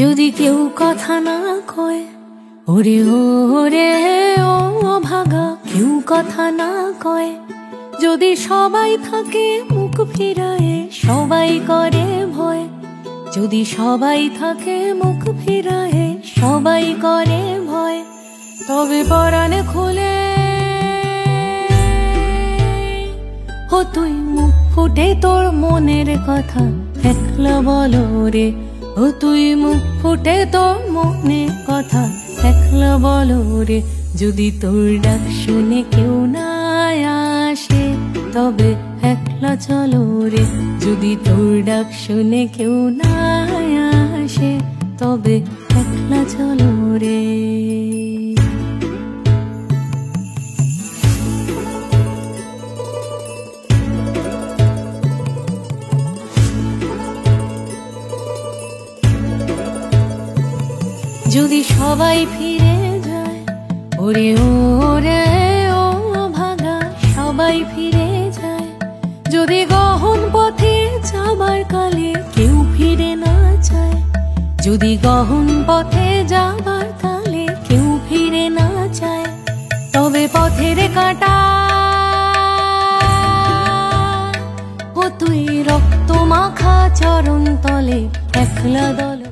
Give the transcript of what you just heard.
যদি কেউ কথা না কয়, ওরে ওরে ও ভাগা, কেউ কথা না কয়। যদি সবাই থাকে মুখ ফিরায়, সবাই করে ভয়। যদি সবাই থাকে মুখ ফিরায়, সবাই করে ভয়। তবে পরাণে খুলে ও তুই মুখ ফুটে তোর মনের কথা একলা বলো রে। ও তুই মুখ ফুটে তোর মনের কথা একলা বলো রে। যদি তোর ডাক শুনে কেউ না আসে, তবে একলা চলো রে। যদি তোর ডাক শুনে কেউ না আসে, তবে একলা চলো রে। যদি সবাই ফিরে যায়, ওরে ওরে ও ভাগা, সবাই ফিরে যায়। যদি গহন পথে যাবার কালে কেউ ফিরে না যায়, যদি গহন পথে যাবার কালে কেউ ফিরে না যায়, তবে পথের কাঁটা ও তুই রক্ত মাখা চরণ তলে একলা দলে